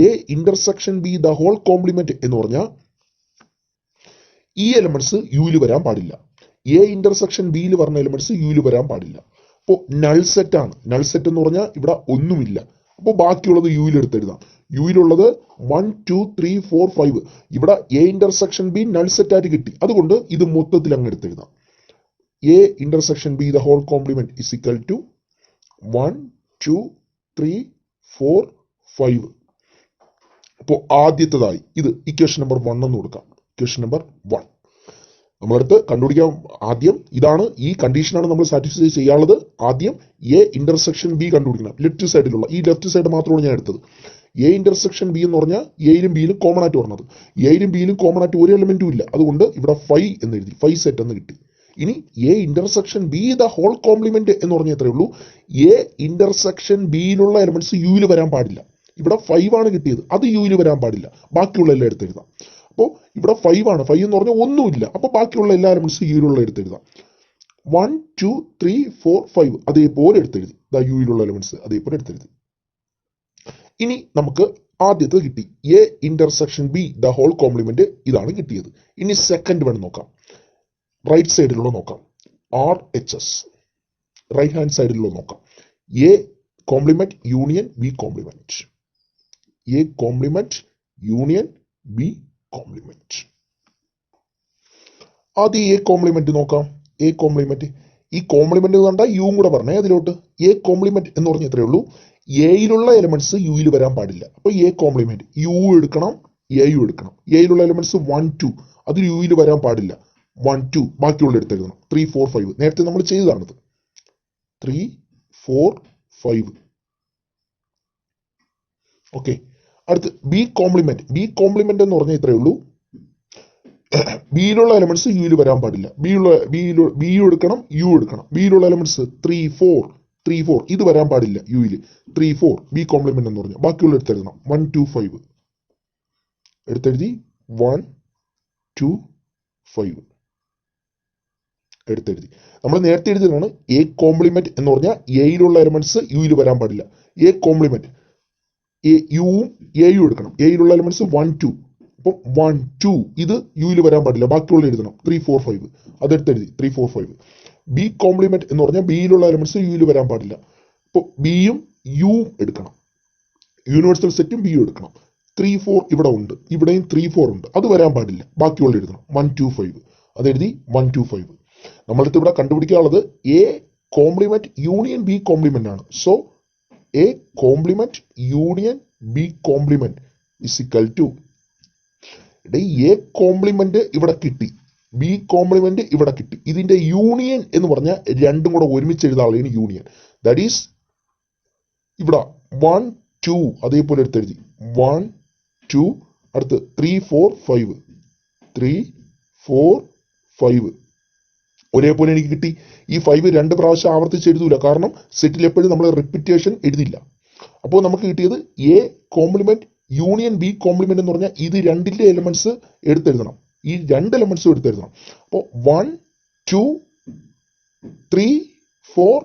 A intersection B the whole complement എന്ന് പറഞ്ഞാൽ ഈ എലമെന്റ്സ് യുയിൽ വരാൻ പാടില്ല. എ ഇന്റർസെക്ഷൻ ബിയിൽ പറഞ്ഞ എലമെന്റ്സ് യുയിൽ വരാൻ പാടില്ല. അപ്പോൾ നൾ സെറ്റ് ആണ്. നൾ സെറ്റ് എന്ന് പറഞ്ഞാൽ ഇവിടെ ഒന്നുമില്ല. അപ്പോൾ ബാക്കിയുള്ളത് യുയിൽ എടുത്തെഴുതാം. യുയിലുള്ളത് 1 2 3 4 5. ഇവിടെ A intersection B null set ആയിട്ട് കിട്ടി. അതുകൊണ്ട് ഇത് മൊത്തത്തിൽ അങ്ങ് എടുത്തെഴുതാം. A intersection B the whole complement is equal to 1 2 3 4 5. അപ്പോൾ ആദ്യത്തേതായി ഇത് ഇക്വേഷൻ നമ്പർ 1 എന്ന് കൊടുക്കാം. ഇക്വേഷൻ നമ്പർ 1 നമ്മളടുത്ത് കണ്ടുപിടിക്കാൻ ആദ്യം ഇതാണ്, ഈ കണ്ടീഷനാണ് നമ്മൾ സാറ്റിസ്ഫൈ ചെയ്യാനുള്ളത്. ആദ്യം എ ഇന്റർസെക്ഷൻ ബി കണ്ടുപിടിക്കണം. ലെഫ്റ്റ് സൈഡിലുള്ള ഈ ലെഫ്റ്റ് സൈഡ് മാത്രമാണ് ഞാൻ എടുത്തത്. എ ഇന്റർസെക്ഷൻ ബി എന്ന് പറഞ്ഞാൽ എയിലും ബിയിലും കോമൺ ആയിട്ട് പറഞ്ഞത്. എയിലും ബിയിലും കോമൺ ആയിട്ട് ഒരു എലമെന്റും ഇല്ല. അതുകൊണ്ട് ഇവിടെ 5 എന്ന് എഴുതി, 5 സെറ്റ് എന്ന് കിട്ടി. ഇനി A intersection B the whole complement എന്ന് പറഞ്ഞാൽ എത്രയേ ഉള്ളൂ, എ ഇന്റർസെക്ഷൻ ബിയിലുള്ള എലമെന്റ്സ് യുയിൽ വരാൻ പാടില്ല. ഇവിടെ 5 ആണ് കിട്ടിയത്, അത് യുയിൽ വരാൻ പാടില്ല. ബാക്കിയുള്ള എല്ലാം എടുത്തെഴുതാം. അപ്പോൾ ഇവിടെ 5 ആണ്, 5 എന്ന് പറഞ്ഞാൽ ഒന്നുമില്ല. അപ്പോൾ ബാക്കിയുള്ള എല്ലാ എലമെന്റ്സും യുയിലുള്ള എടുത്തെഴുതാം. 1 2 3 4 5 അതേപോലെ എടുത്തെഴുതി. യുയിലുള്ള എലമെന്റ്സ് അതേപോലെ എടുത്തെഴുതി. ഇനി നമുക്ക് ആദ്യത്തെ കിട്ടി, A intersection B the whole complement ഇതാണ് കിട്ടിയത്. ഇനി സെക്കൻഡ് വൺ നോക്കാം. റൈറ്റ് സൈഡിലുള്ള നോക്കാം. RHS റൈറ്റ് ഹാൻഡ് സൈഡിലുള്ള നോക്കാം. A complement union B complement. A complement union B complement. ആദ്യം എ കോംപ്ലിമെന്റ് നോക്കാം. എ കോംപ്ലിമെന്റ്, ഈ കോംപ്ലിമെന്റ് കണ്ടാൽ യുവും കൂടെ പറഞ്ഞേ അതിലോട്ട്. എ കോംപ്ലിമെന്റ് എന്ന് പറഞ്ഞാൽ എത്രയേ ഉള്ളൂ, എയിലുള്ള എലമെന്റ്സ് യുയിൽ വരാൻ പാടില്ല. അപ്പൊ എ കോംപ്ലിമെന്റ് യു എടുക്കണം, എയും എടുക്കണം. എയിലുള്ള എലമെന്റ്സ് 1 2 അത് യുയിൽ വരാൻ പാടില്ല. 1 2 ബാക്കിയുള്ള എടുത്തെഴുതണം. 3 4 5 നേരത്തെ നമ്മൾ ചെയ്തതാണിത്. 3 4 5. ഓക്കെ, അടുത്ത് ബി കോംപ്ലിമെന്റ്. ബി കോംപ്ലിമെന്റ് എന്ന് പറഞ്ഞാൽ ഇത്രയേ ഉള്ളൂ, ബിയിലുള്ള എലമെന്റ്സ് യുയിൽ വരാൻ പാടില്ല. ബി എടുക്കണം, യു എടുക്കണം. ബിയിലുള്ള എലമെന്റ്സ് 3 4 3 4 ഇത് വരാൻ പാടില്ല യുയിൽ. 3 4 ബി കോംപ്ലിമെന്റ് എന്ന് പറഞ്ഞാൽ ബാക്കിയുള്ള എടുത്തെഴുതണം. 1 2 5 എടുത്തെഴുതി. 1 2 5 എടുത്തെഴുതി. നമ്മൾ നേരത്തെ എഴുതിയതാണ് എ കോംപ്ലിമെന്റ് എന്ന് പറഞ്ഞാൽ എയിലുള്ള എലമെന്റ്സ് യുയിൽ വരാൻ പാടില്ല. എ കോംപ്ലിമെന്റ് യുവും എയും എടുക്കണം. എയിലുള്ള എലമെന്റ്സ് 1 2. അപ്പം 1 2 ഇത് യുയിൽ വരാൻ പാടില്ല. ബാക്കിയുള്ള എഴുതണം. 3 4 5 അതെടുത്തെഴുതി. 3 4 5. ബി കോംപ്ലിമെന്റ് എന്ന് പറഞ്ഞാൽ ബിയിലുള്ള എലമെന്റ്സ് യുയിൽ വരാൻ പാടില്ല. അപ്പോൾ ബിയും യുവും എടുക്കണം. യൂണിവേഴ്സൽ സെറ്റും ബിയും എടുക്കണം. 3 4 ഇവിടെ ഉണ്ട്, ഇവിടെയും 3 4 ഉണ്ട്, അത് വരാൻ പാടില്ല. ബാക്കിയുള്ള എഴുതണം. 1 2 5 അതെഴുതി. 1 2 5. നമ്മളടുത്ത് ഇവിടെ കണ്ടുപിടിക്കാനുള്ളത് A complement union B complement ആണ്. So A complement union B complement is equal to, A complement ഇവിടെ കിട്ടി, ബി കോംപ്ലിമെന്റ് ഇവിടെ കിട്ടി. ഇതിന്റെ യൂണിയൻ എന്ന് പറഞ്ഞാൽ രണ്ടും കൂടെ ഒരുമിച്ച് എഴുതാനുള്ളതാണ് യൂണിയൻ. ദാറ്റ് ഈസ് ഇവിടെ 1 2 അതേപോലെ എടുത്തെഴുതി. 1 2 അടുത്ത് 3 4 5 3 4 5 ഒരേപോലെ എനിക്ക് കിട്ടി. ഈ 5 രണ്ട് പ്രാവശ്യം ആവർത്തിച്ച് എഴുതൂല, കാരണം സെറ്റിൽ എപ്പോഴും നമ്മൾ റിപ്പീറ്റേഷൻ എഴുതില്ല. അപ്പോൾ നമുക്ക് കിട്ടിയത് A complement union B complement എന്ന് പറഞ്ഞാൽ ഇത് രണ്ടിന്റെ എലമെന്റ്സ് എടുത്തെഴുതണം. ഈ രണ്ട് എലമെന്റ്സും എടുത്തെഴുതണം. അപ്പോൾ 1 2 3 4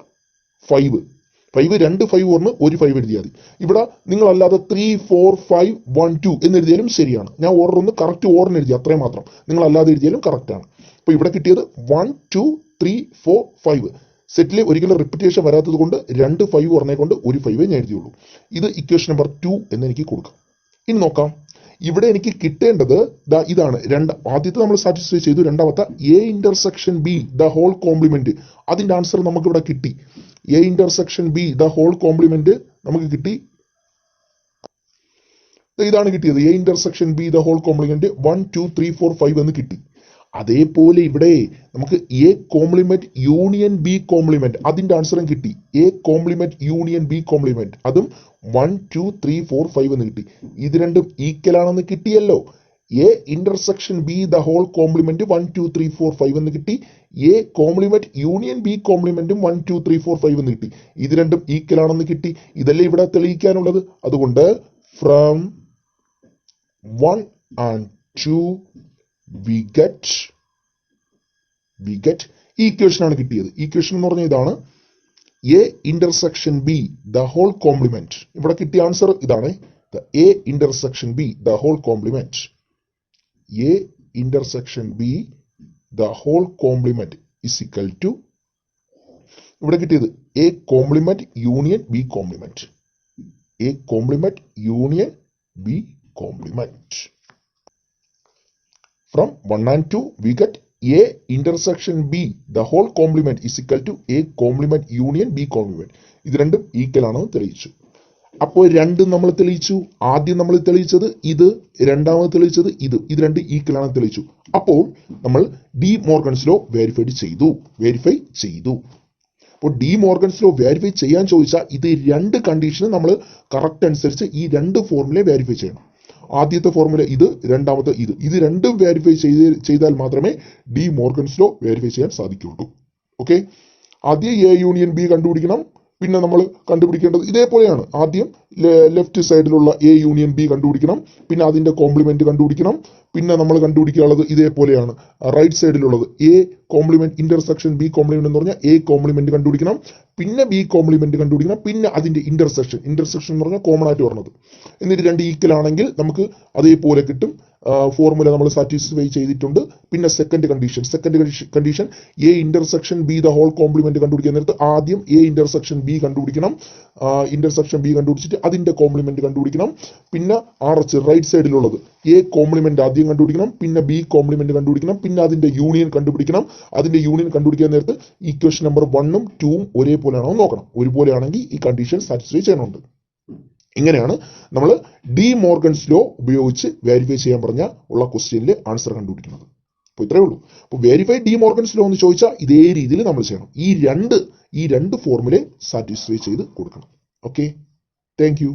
5 5 രണ്ട് 5 പറഞ്ഞ് ഒരു 5 എഴുതിയാൽ മതി. ഇവിടെ നിങ്ങളല്ലാതെ 3 4 5 1 2 എന്ന് എഴുതിയാലും ശരിയാണ്. ഞാൻ ഓർഡർ ഒന്ന് കറക്റ്റ് ഓർഡർ എഴുതി, അത്രയും മാത്രം. നിങ്ങൾ അല്ലാതെ എഴുതിയാലും കറക്റ്റ് ആണ്. അപ്പോൾ ഇവിടെ കിട്ടിയത് 1 2 3 4 5. സെറ്റിൽ ഒരിക്കലും റിപ്പീറ്റേഷൻ വരാത്തത് കൊണ്ട് രണ്ട് 5 പറഞ്ഞേ കൊണ്ട് ഒരു 5 ഞാൻ എഴുതിയുള്ളൂ. ഇത് ഇക്വേഷൻ നമ്പർ 2 എന്ന് എനിക്ക് കൊടുക്കാം. ഇനി നോക്കാം, ഇവിടെ എനിക്ക് കിട്ടേണ്ടത് ഇതാണ്. ആദ്യത്തെ നമ്മൾ സാറ്റിസ്ഫൈ ചെയ്തു. രണ്ടാമത്തെ A intersection B the whole complement, അതിന്റെ ആൻസർ നമുക്ക് ഇവിടെ കിട്ടി. A intersection B the whole complement നമുക്ക് കിട്ടി. ഇതാണ് കിട്ടിയത്. A intersection B the whole complement 1 2 3 4 5 എന്ന് കിട്ടി. അതേപോലെ ഇവിടെ നമുക്ക് A complement union B complement, അതിന്റെ ആൻസറും കിട്ടി. A complement union B complement അതും 1 2 3 4 5 എന്ന് കിട്ടി. ഇത് രണ്ടും ഈക്വൽ ആണെന്ന് കിട്ടിയല്ലോ. A intersection B the whole complement 1 2 3 4 5 എന്ന് കിട്ടി. എ കോംപ്ലിമെന്റ് യൂണിയൻ ബി കോംപ്ലിമെന്റും 1 2 3 4 5 എന്ന് കിട്ടി. ഇത് രണ്ടും ഈക്വൽ ആണെന്ന് കിട്ടി. ഇതല്ലേ ഇവിടെ തെളിയിക്കാനുള്ളത്. അതുകൊണ്ട് from 1 and 2 we get equation ആണ് കിട്ടിയത്. ഈക്വേഷൻ എന്ന് പറഞ്ഞാൽ ഇതാണ്, A intersection B the whole complement. ഇവിടെ കിട്ടിയ ആൻസർ ഇതാണ്, A intersection B the whole complement. A intersection B the whole complement is equal to, ഇവിടെ കിട്ടിയത് A complement union B complement. A complement union B complement. From 1 and 2 we get A intersection B the whole complement is equal to A complement union B complement. ഇത് രണ്ടും ഈക്വൽ ആണെന്ന് തെളിയിച്ചു. അപ്പോൾ രണ്ടും നമ്മൾ തെളിയിച്ചു. ആദ്യം നമ്മൾ തെളിയിച്ചത് ഇത്, രണ്ടാമത് തെളിയിച്ചത് ഇത്. ഇത് രണ്ട് ഈക്വൽ ആണെന്ന് തെളിയിച്ചു. അപ്പോൾ നമ്മൾ ഡി മോർഗൻസ് ലോ വെരിഫൈ ചെയ്തു. അപ്പോൾ ഡി മോർഗൻസ് ലോ വെരിഫൈ ചെയ്യാൻ ചോദിച്ചാൽ ഇത് രണ്ട് കണ്ടീഷനും നമ്മൾ കറക്റ്റ് അനുസരിച്ച് ഈ രണ്ട് ഫോർമുലയെ വെരിഫൈ ചെയ്യണം. ആദ്യത്തെ ഫോർമുല ഇത്, രണ്ടാമത്തെ ഇത്. ഇത് രണ്ടും വെരിഫൈ ചെയ്താൽ മാത്രമേ ഡി മോർഗൻസ് ലോ വെരിഫൈ ചെയ്യാൻ സാധിക്കുകയുള്ളൂ. ഓക്കെ, ആദ്യം എ യൂണിയൻ ബി കണ്ടുപിടിക്കണം. പിന്നെ നമ്മൾ കണ്ടുപിടിക്കേണ്ടത് ഇതേപോലെയാണ്. ആദ്യം ലെഫ്റ്റ് സൈഡിലുള്ള എ യൂണിയൻ ബി കണ്ടുപിടിക്കണം. പിന്നെ അതിന്റെ കോംപ്ലിമെന്റ് കണ്ടുപിടിക്കണം. പിന്നെ നമ്മൾ കണ്ടുപിടിക്കാനുള്ളത് ഇതേപോലെയാണ്. റൈറ്റ് സൈഡിലുള്ളത് A complement intersection B complement എന്ന് പറഞ്ഞാൽ എ കോംപ്ലിമെന്റ് കണ്ടുപിടിക്കണം. പിന്നെ ബി കോംപ്ലിമെന്റ് കണ്ടുപിടിക്കണം. പിന്നെ അതിന്റെ ഇന്റർസെക്ഷൻ എന്ന് പറഞ്ഞാൽ കോമൺ ആയിട്ട് പറഞ്ഞത്. എന്നിട്ട് രണ്ട് ഈക്വൽ ആണെങ്കിൽ നമുക്ക് അതേപോലെ കിട്ടും. ഫോർമുല നമ്മൾ സാറ്റിസ്ഫൈ ചെയ്തിട്ടുണ്ട്. പിന്നെ second condition A intersection B the whole complement കണ്ടുപിടിക്കാൻ നേരത്ത് ആദ്യം എ ഇന്റർസെക്ഷൻ ബി കണ്ടുപിടിക്കണം. ഇന്റർസെക്ഷൻ ബി കണ്ടുപിടിച്ചിട്ട് അതിന്റെ കോംപ്ലിമെന്റ് കണ്ടുപിടിക്കണം. പിന്നെ റൈറ്റ് സൈഡിലുള്ളത് എ കോംപ്ലിമെന്റ് ആദ്യം കണ്ടുപിടിക്കണം. പിന്നെ ബി കോംപ്ലിമെന്റ് കണ്ടുപിടിക്കണം. പിന്നെ അതിന്റെ യൂണിയൻ കണ്ടുപിടിക്കണം. അതിന്റെ യൂണിയൻ കണ്ടുപിടിക്കാൻ നേരത്ത് ഈക്വേഷൻ നമ്പർ 1ഉം 2ഉം ഒരേപോലെയാണോ നോക്കണം. ഒരുപോലെയാണെങ്കിൽ ഈ കണ്ടീഷൻ സാറ്റിസ്ഫൈ ചെയ്യണമുണ്ട്. ഇങ്ങനെയാണ് നമ്മൾ ഡി മോർഗൻസ് ലോ ഉപയോഗിച്ച് വെരിഫൈ ചെയ്യാൻ പറഞ്ഞ ഉള്ള ക്വസ്റ്റ്യനിൽ ആൻസർ കണ്ടുപിടിക്കുന്നത്. അപ്പോൾ ഇത്രയേ ഉള്ളൂ. അപ്പോൾ വെരിഫൈ ഡി മോർഗൻസ് ലോ എന്ന് ചോദിച്ചാൽ ഇതേ രീതിയിൽ നമ്മൾ ചെയ്യണം. ഈ രണ്ട് ഫോർമുലയെ സാറ്റിസ്ഫൈ ചെയ്ത് കൊടുക്കണം. Okay, thank you.